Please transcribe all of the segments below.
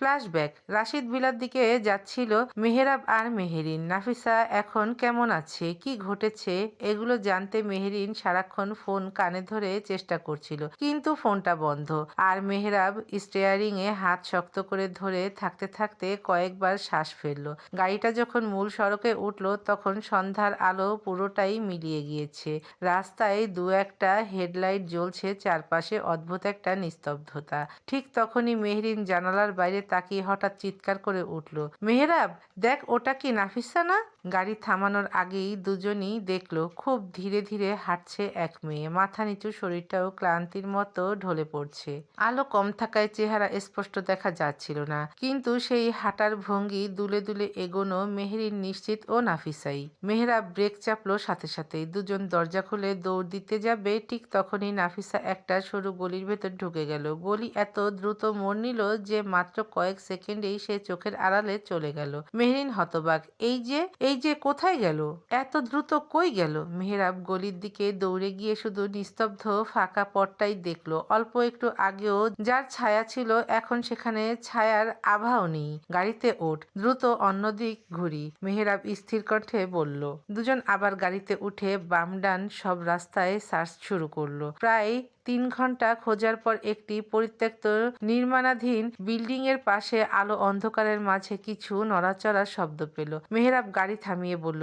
Flashback. Rashid ভিলার দিকে যাচ্ছিল মেহেরাব আর মেহেরিন। নাফিসা এখন কেমন আছে, কি ঘটেছে এগুলো জানতে মেহেরিন সারাক্ষণ ফোন কানে ধরে চেষ্টা করছিল, কিন্তু ফোনটা বন্ধ। আর মেহেরাব স্টিয়ারিং এ হাত শক্ত করে ধরে থাকতে থাকতে কয়েকবার শ্বাস ফেলল। গাড়িটা যখন মূল সড়কে উঠল তখন সন্ধ্যার আলো পুরোটাই মিলিয়ে গিয়েছে। রাস্তায় দু একটা হেডলাইট জ্বলছে, চারপাশে অদ্ভুত একটা নিস্তব্ধতা। ঠিক তখনই মেহরিন জানালার বাইরে তাকিয়ে হঠাৎ চিৎকার করে উঠল, মেহরাব দেখ, ওটা কি নাফিসা না? গাড়ি থামানোর আগেই দুজনই দেখলো খুব ধীরে ধীরে হাঁটছে এক মেয়ে। মাথা নিচু, শরীরটাও ক্লান্তির মতো ঢলে পড়ছে। আলো কম থাকায় চেহারা স্পষ্ট দেখা যাচ্ছিল না, কিন্তু সেই হাঁটার ভঙ্গি, দুলে দুলে এগোনো, মেহরিন নিশ্চিত ও নাফিসাই। মেহরাব ব্রেক চাপলো সাথে সাথেই। দুজন দরজা খুলে দৌড় দিতে যাবে, ঠিক তখনই নাফিসা একটা সরু গলির ভেতর ঢুকে গেল। গলি এত দ্রুত মোড় নিল যে মাত্র কয়েক সেকেন্ডেই সে চোখের আড়ালে চলে গেল। মেহরিন হতবাক, এই যে কোথায় গেল? এত দ্রুত কই গেল? মেহরাব গলির দিকে দৌড়ে গিয়ে শুধু নিস্তব্ধ ফাঁকা পথটাই দেখলো। অল্প একটু আগেও যার ছায়া ছিল এখন সেখানে ছায়ার আভাও নেই। গাড়িতে ওঠ, দ্রুত অন্যদিক ঘুরি, মেহরাব স্থির কণ্ঠে বলল। দুজন আবার গাড়িতে উঠে বাম ডান সব রাস্তায় সার্চ শুরু করলো। প্রায় 3 ঘন্টা খোঁজার পর একটি পরিত্যক্ত নির্মাণাধীন বিল্ডিং এর পাশে আলো অন্ধকারের মাঝে কিছু নড়াচড়ার শব্দ পেল। মেহরাব গাড়ি থামিয়ে বলল,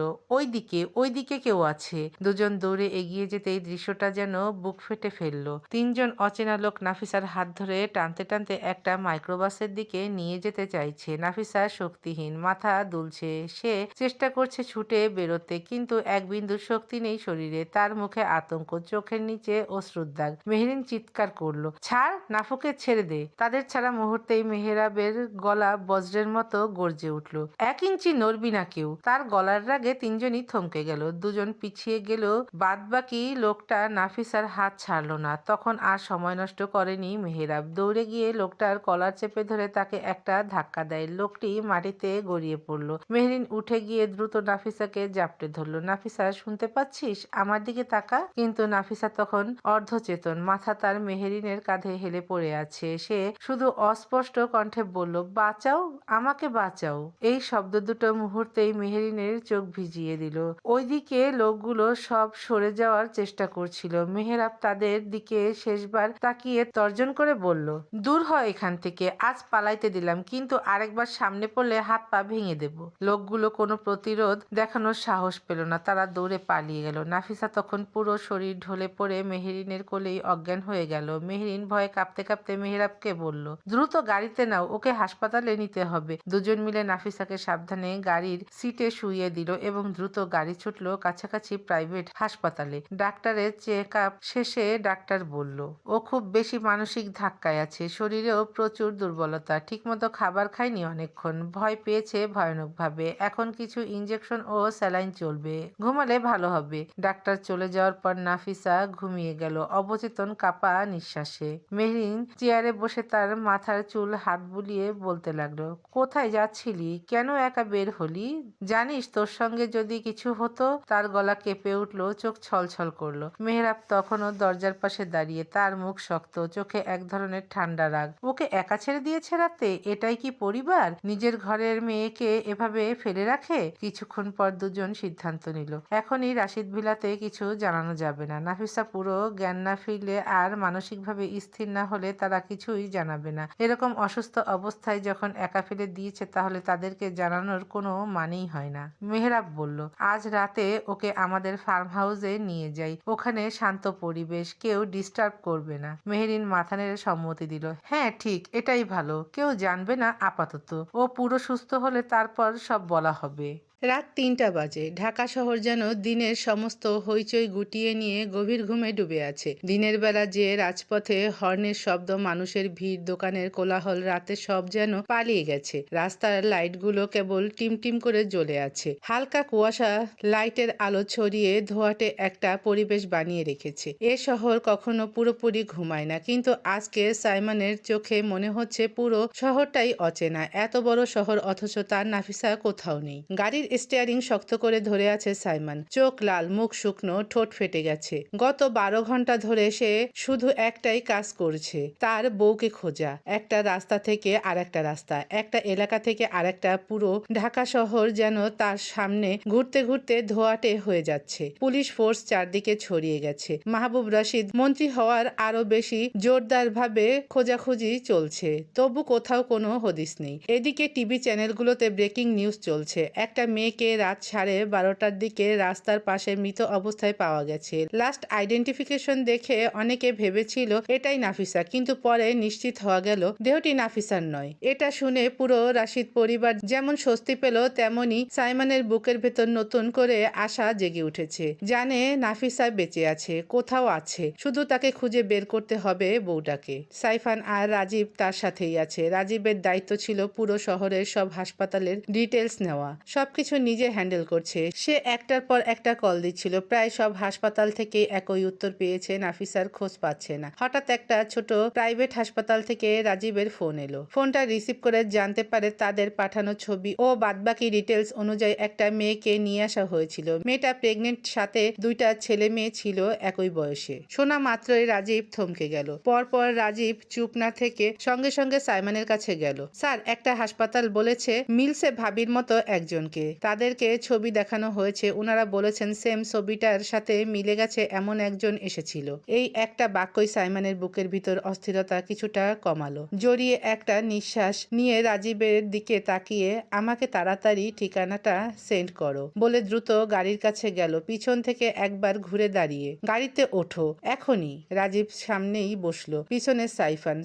ওইদিকে কেউ আছে। দুজন দৌড়ে এগিয়ে যেতেই দৃশ্যটা যেন বুক ফেটে ফেললো। 3 জন অচেনা লোক নাফিসার হাত ধরে টানতে টানতে একটা মাইক্রোবাসের দিকে নিয়ে যেতে চাইছে। নাফিসা শক্তিহীন, মাথা দুলছে। সে চেষ্টা করছে ছুটে বেরোতে, কিন্তু এক বিন্দু শক্তি নেই শরীরে। তার মুখে আতঙ্ক, চোখের নিচে অশ্রুর দাগ। মেহরিন চিৎকার করলো, ছাড়, নাফুকে ছেড়ে দে। তাদের ছাড়া মুহূর্তেই মেহরাবের গলা বজ্রের মতো গর্জে উঠল, 1 ইঞ্চি নড়বি না কেউ। তার গলার রাগে তিনজনই থমকে গেল। দুজন পিছিয়ে গেলেও বাদবাকি লোকটা নাফিসার হাত ছাড়লো না। তখন আর সময় নষ্ট করেনি মেহরাব। দৌড়ে গিয়ে লোকটার কলার চেপে ধরে তাকে একটা ধাক্কা দেয়। লোকটি মাটিতে গড়িয়ে পড়ল। মেহরিন উঠে গিয়ে দ্রুত নাফিসাকে জাপটে ধরলো। নাফিসা, শুনতে পাচ্ছিস? আমার দিকে তাকা। কিন্তু নাফিসা তখন অর্ধচেতন, মাথা তার মেহরিনের কাঁধে হেলে পড়ে আছে। সে শুধু অস্পষ্ট কণ্ঠে বলল, বাঁচাও, আমাকে বাঁচাও। এই শব্দ দুটো মুহূর্তেই মেহরিনের চোখ ভিজিয়ে দিল। ওইদিকে লোকগুলো সব সরে যাওয়ার চেষ্টা করছিল। মেহরাব তাদের দিকে শেষবার তাকিয়ে তর্জন করে বলল, দূর হয় এখান থেকে, আজ পালাইতে দিলাম, কিন্তু আরেকবার সামনে পড়লে হাত পা ভেঙে দেব। লোকগুলো কোনো প্রতিরোধ দেখানোর সাহস পেল না, তারা দৌড়ে পালিয়ে গেল। নাফিসা তখন পুরো শরীর ঢলে পড়ে মেহরিনের কোলেই অজ্ঞান হয়ে গেল। মেহরিন ভয়ে কাঁপতে কাঁপতে মেহরাবকে বলল, দ্রুত গাড়িতে নাও, ওকে হাসপাতালে নিতে হবে। দুজন মিলে নাফিসাকে সাবধানে গাড়ির সিটে শুইয়ে দিল এবং দ্রুত গাড়ি ছুটলো কাছাকাছি প্রাইভেট হাসপাতালে। ডাক্তারের চেক আপ শেষে ডাক্তার বলল, ও খুব বেশি মানসিক ধাক্কায় আছে, শরীরেও প্রচুর দুর্বলতা, ঠিকমতো খাবার খায়নি অনেকক্ষণ, ভয় পেয়েছে ভয়ানকভাবে। এখন কিছু ইঞ্জেকশন ও স্যালাইন চলবে, ঘুমালে ভালো হবে। ডাক্তার চলে যাওয়ার পর নাফিসা ঘুমিয়ে গেল অবচেতন, কাপা নিঃশ্বাসে। মেহরিন চেয়ারে বসে তার মাথার চুল হাত বুলিয়ে বলতে লাগলো, কোথায় যাচ্ছিলি? কেন একা বের হলি? জানিস তোর সঙ্গে যদি কিছু হতো? তার গলা কেঁপে উঠলো, চোখ ছলছল করলো। মেহরাব তখনও দরজার পাশে দাঁড়িয়ে, তার মুখ শক্ত, চোখে এক ধরনের ঠান্ডা রাগ। ওকে একা ছেড়ে দিয়েছে রাতে? এটাই কি পরিবার? নিজের ঘরের মেয়েকে এভাবে ফেলে রাখে? কিছুক্ষণ পর দুজন সিদ্ধান্ত নিল, এখনই রাশিদ ভিলাতে কিছু জানানো যাবে না। নাফিসা পুরো জ্ঞান না ফিরলে আর মানসিকভাবে স্থির না হলে তারা কিছুই জানাবে না। এরকম অসুস্থ অবস্থায় যখন একা ফেলে দিয়েছে তাহলে তাদেরকে জানানোর কোনো মানেই হয় না। মেহরাব বলল, আজ রাতে ওকে আমাদের ফার্ম হাউসে নিয়ে যাই, ওখানে শান্ত পরিবেশ, কেউ ডিস্টার্ব করবে না। মেহরিন মাথা নেড়ে সম্মতি দিল, হ্যাঁ ঠিক, এটাই ভালো, কেউ জানবে না আপাতত। ও পুরো সুস্থ হলে তারপর সব বলা হবে। রাত 3টা বাজে। ঢাকা শহর যেন দিনের সমস্ত হইচই গুটিয়ে নিয়ে গভীর ঘুমে ডুবে আছে। দিনের বেলা যে রাজপথে হর্নের শব্দ, মানুষের ভিড়, দোকানের কোলাহল, রাতে সব যেন পালিয়ে গেছে। রাস্তার লাইটগুলো কেবল টিমটিম করে জ্বলে আছে। হালকা কুয়াশা লাইটের আলো ছড়িয়ে ধোঁয়াটে একটা পরিবেশ বানিয়ে রেখেছে। এ শহর কখনো পুরোপুরি ঘুমায় না, কিন্তু আজকে সাইমনের চোখে মনে হচ্ছে পুরো শহরটাই অচেনা। এত বড় শহর অথচ তার নাফিসা কোথাও নেই। গাড়ির স্টিয়ারিং শক্ত করে ধরে আছে সাইমন। চোখ লাল, মুখ শুকনো, ঠোঁট ফেটে গেছে। গত 12 ঘন্টা ধরে সে শুধু একটাই কাজ করছে, তার বউকে খোঁজা। একটা রাস্তা থেকে আরেকটা রাস্তা, একটা এলাকা থেকে আরেকটা, পুরো ঢাকা শহর যেন তার সামনে ঘুরতে ঘুরতে ধোঁয়াটে হয়ে যাচ্ছে। পুলিশ ফোর্স চারদিকে ছড়িয়ে গেছে। মাহবুব রশিদ মন্ত্রী হওয়ার আরো বেশি জোরদার ভাবে খোঁজাখুঁজি চলছে, তবু কোথাও কোনো হদিস নেই। এদিকে টিভি চ্যানেলগুলোতে ব্রেকিং নিউজ চলছে। একটা মেয়েকে রাত 12:30টার দিকে রাস্তার পাশে মৃত অবস্থায় পাওয়া গেছে। লাস্ট আইডেন্টিফিকেশন দেখে অনেকে ভেবেছিল এটাই নাফিসা, কিন্তু পরে নিশ্চিত হওয়া গেল দেহটি নাফিসার নয়। এটা শুনে পুরো রাশিদ পরিবার যেমন স্বস্তি পেল, তেমনি সাইমনের বুকের ভেতর নতুন করে আশা জেগে উঠেছে। জানে নাফিসা বেঁচে আছে, কোথাও আছে, শুধু তাকে খুঁজে বের করতে হবে বউটাকে। সাইফান আর রাজীব তার সাথেই আছে। রাজীবের দায়িত্ব ছিল পুরো শহরের সব হাসপাতালের ডিটেলস নেওয়া, সবকিছু নিজে হ্যান্ডেল করছে। সে একটার পর একটা কল দিচ্ছিল। প্রায় সব হাসপাতাল থেকে একই উত্তর পেয়েছে, নাফিসার খোঁজ পাচ্ছে না। হঠাৎ একটা ছোট প্রাইভেট হাসপাতাল থেকে রাজীবের ফোন এলো। ফোনটা রিসিভ করে জানতে পারে তাদের পাঠানো ছবি ও বাদবাকি ডিটেলস অনুযায়ী একটা মেয়েকে নিয়ে আসা হয়েছিল। মেয়েটা প্রেগনেন্ট, সাথে 2টা ছেলে মেয়ে ছিল একই বয়সে। শোনা মাত্রই রাজীব থমকে গেল। পরপর রাজীব চুপ না থেকে সঙ্গে সঙ্গে সাইমনের কাছে গেল। স্যার, একটা হাসপাতাল বলেছে মিলছে ভাবির মতো একজনকে। তাদেরকে ছবি দেখানো হয়েছে, ওনারা বলেছেন সেম ছবিটার সাথে মিলে গেছে এমন একজন এসেছিল। এই একটা বাক্যই সাইমনের বুকের ভিতর অস্থিরতা কিছুটা কমালো। জড়িয়ে একটা নিঃশ্বাস নিয়ে রাজীবের দিকে তাকিয়ে, আমাকে তাড়াতাড়ি ঠিকানাটা সেন্ড করো বলে দ্রুত গাড়ির কাছে গেল। পিছন থেকে একবার ঘুরে দাঁড়িয়ে, গাড়িতে ওঠো এখনই। রাজীব সামনেই বসলো, পিছনে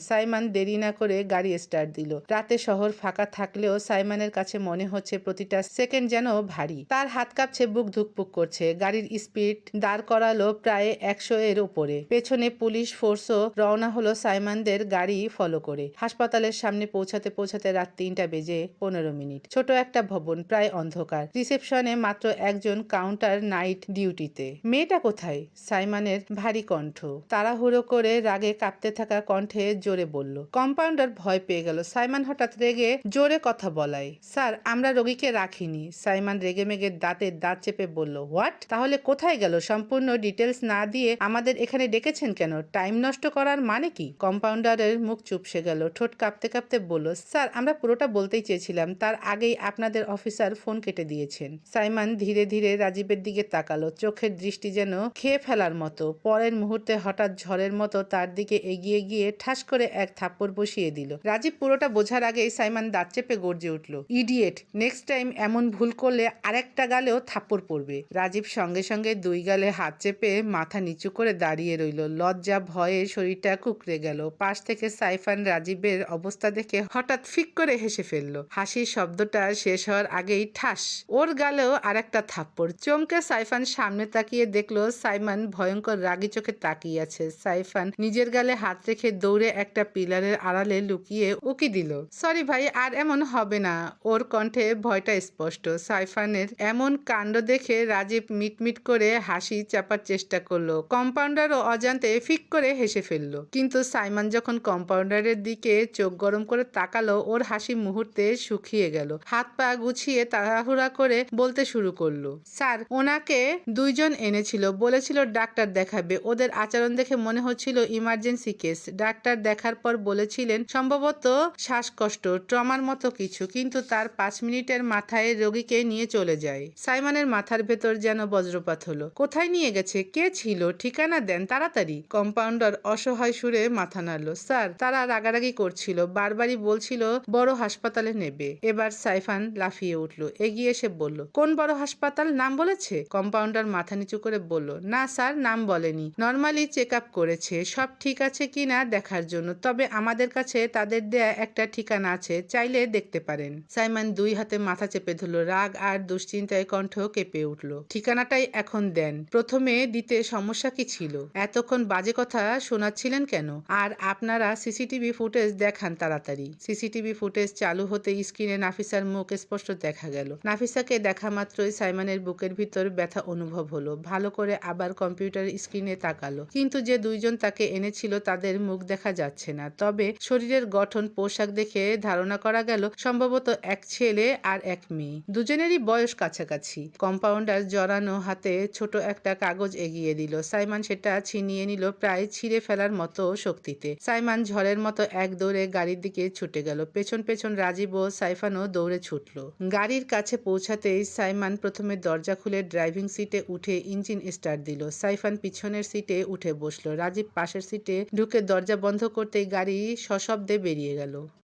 সাইমন দেরি না করে গাড়ি স্টার্ট দিল। রাতে শহর ফাঁকা থাকলেও সাইমনের কাছে মনে হচ্ছে প্রতিটা সেকেন্ড যেন ভারী। তার হাত কাঁপছে, বুক ধুকপুক করছে। গাড়ির স্পিড দাঁড় করালো প্রায় 100 এর উপরে। পেছনে পুলিশ ফোর্সও রওনা হলো সাইমনদের গাড়ি ফলো করে। হাসপাতালের সামনে পৌঁছাতে পৌঁছাতে রাত 3:15। ছোট একটা ভবন, প্রায় অন্ধকার। রিসেপশনে মাত্র একজন কাউন্টার নাইট ডিউটিতে। মেয়েটা কোথায়? সাইমনের ভারী কণ্ঠ তাড়াহুড়ো করে রাগে কাঁপতে থাকা কণ্ঠে জোরে বলল। কম্পাউন্ডার ভয় পেয়ে গেল। সাইমন হঠাৎ রেগে জোরে কথা বলায়, স্যার, আমরা রোগীকে রাখিনি। সাইমন রেগেমেগে দাঁতের দাঁত চেপে বলল, হোয়াট? তাহলে কোথায় গেল? সম্পূর্ণ ডিটেলস না দিয়ে আমাদের এখানে ডেকেছেন কেন? টাইম নষ্ট করার মানে কি? কম্পাউন্ডারের মুখ চুপসে গেল। ঠোঁট কাঁপতে কাঁপতে বলল, স্যার, আমরা পুরোটা বলতেই চেয়েছিলাম, তার আগেই আপনাদের অফিসার ফোন কেটে দিয়েছেন। সাইমন ধীরে ধীরে রাজীবের দিকে তাকালো, চোখের দৃষ্টি যেন খেয়ে ফেলার মতো। পরের মুহূর্তে হঠাৎ ঝড়ের মতো তার দিকে এগিয়ে গিয়ে ঠাস করে এক থাপ্পড় বসিয়ে দিল। রাজীব পুরোটা বোঝার আগেই সাইমন দাঁত চেপে গর্জে উঠল, ইডিয়েট! নেক্সট টাইম এমন ভুল করলে আরেকটা গালেও থাপ্পড় পড়বে। রাজীব সঙ্গে সঙ্গে 2 গালে হাত চেপে মাথা নিচু করে দাঁড়িয়ে রইল। লজ্জা ভয়ে শরীরটা কুকড়ে গেল। পাশ থেকে সাইফান রাজীবের অবস্থা দেখে হঠাৎ ফিক করে হেসে ফেলল। হাসির শব্দটা শেষ হওয়ার আগেই ঠাস ওর গালেও আরেকটা থাপ্পড়। চমকে সাইফান সামনে তাকিয়ে দেখলো সাইমন ভয়ঙ্কর রাগী চোখে তাকিয়ে আছে। সাইফান নিজের গালে হাত রেখে দৌড়ে একটা পিলারের আড়ালে লুকিয়ে উকি দিল। সরি ভাই, আর এমন হবে না। ওর কণ্ঠে ভয়টা স্পষ্ট। সাইফানের এমন কাণ্ড দেখে রাজীব মিটমিট করে হাসি চাপার চেষ্টা করলো। কম্পাউন্ডারও অজান্তে ফিক করে হেসে ফেললো। কিন্তু সাইমন যখন কম্পাউন্ডারের দিকে চোখ গরম করে তাকালো, ওর হাসি মুহূর্তে শুকিয়ে গেল। হাত পা গুছিয়ে তাড়াহুড়া করে বলতে শুরু করলো, স্যার, ওনাকে 2 জন এনেছিল, বলেছিল ডাক্তার দেখাবে। ওদের আচরণ দেখে মনে হচ্ছিল ইমার্জেন্সি কেস। ডাক্তার দেখার পর বলেছিলেন সম্ভবত শ্বাসকষ্ট, ট্রমার মতো কিছু, কিন্তু তার 5 মিনিটের মাথায় রোগীকে নিয়ে চলে যায়। সাইমনের মাথার ভেতর যেন বজ্রপাত হলো। কোথায় নিয়ে গেছে? কে ছিল? ঠিকানা দেন তাড়াতাড়ি। কম্পাউন্ডার অসহায় সুরে মাথা নাড়ল। স্যার, তারা রাগারাগি করছিল, বারবারই বলছিল বড় হাসপাতালে নেবে। এবার সাইফান লাফিয়ে উঠল, এগিয়ে এসে বলল, কোন বড় হাসপাতাল? নাম বলেছে? কম্পাউন্ডার মাথা নিচু করে বলল, না স্যার, নাম বলেনি। নর্মালি চেক আপ করেছে, সব ঠিক আছে কিনা দেখার জন্য। তবে আমাদের কাছে তাদের দেয়া একটা ঠিকানা আছে, চাইলে দেখতে পারেন। সাইমন 2 হাতে মাথা চেপে ধরল। রাগ আর দুশ্চিন্তায় কণ্ঠ কেঁপে উঠল। ঠিকানাটাই এখন দেন। প্রথমে দিতে সমস্যা কি ছিল? এতক্ষণ বাজে কথা শোনাচ্ছিলেন কেন? আর আপনারা সিসিটিভি ফুটেজ দেখান তাড়াতাড়ি। সিসিটিভি ফুটেজ চালু হতে স্ক্রিনে নাফিসার মুখ স্পষ্ট দেখা গেল। নাফিসাকে দেখা মাত্রই সাইমনের বুকের ভিতর ব্যথা অনুভব হলো। ভালো করে আবার কম্পিউটার স্ক্রিনে তাকালো, কিন্তু যে 2 জন তাকে এনেছিল তাদের মুখ দেখা যাচ্ছে না। তবে শরীরের গঠন, পোশাক দেখে ধারণা করা গেল সম্ভবত এক ছেলে আর এক মেয়ে। দুজনেরই বয়স কাছাকাছি। কম্পাউন্ডার জড়ানো হাতে ছোট একটা কাগজ এগিয়ে দিল। সাইমন সেটা ছিনিয়ে নিল প্রায় ছিঁড়ে ফেলার মতো শক্তিতে। সাইমন ঝড়ের মতো এক দৌড়ে গাড়ির দিকে ছুটে গেল। পেছন পেছন রাজীব ও সাইফানও দৌড়ে ছুটল। গাড়ির কাছে পৌঁছাতেই সাইমন প্রথমে দরজা খুলে ড্রাইভিং সিটে উঠে ইঞ্জিন স্টার্ট দিল। সাইফান পিছনের সিটে উঠে বসলো। রাজীব পাশের সিটে ঢুকে দরজা বন্ধ করতেই গাড়ি সশব্দে বেরিয়ে গেল।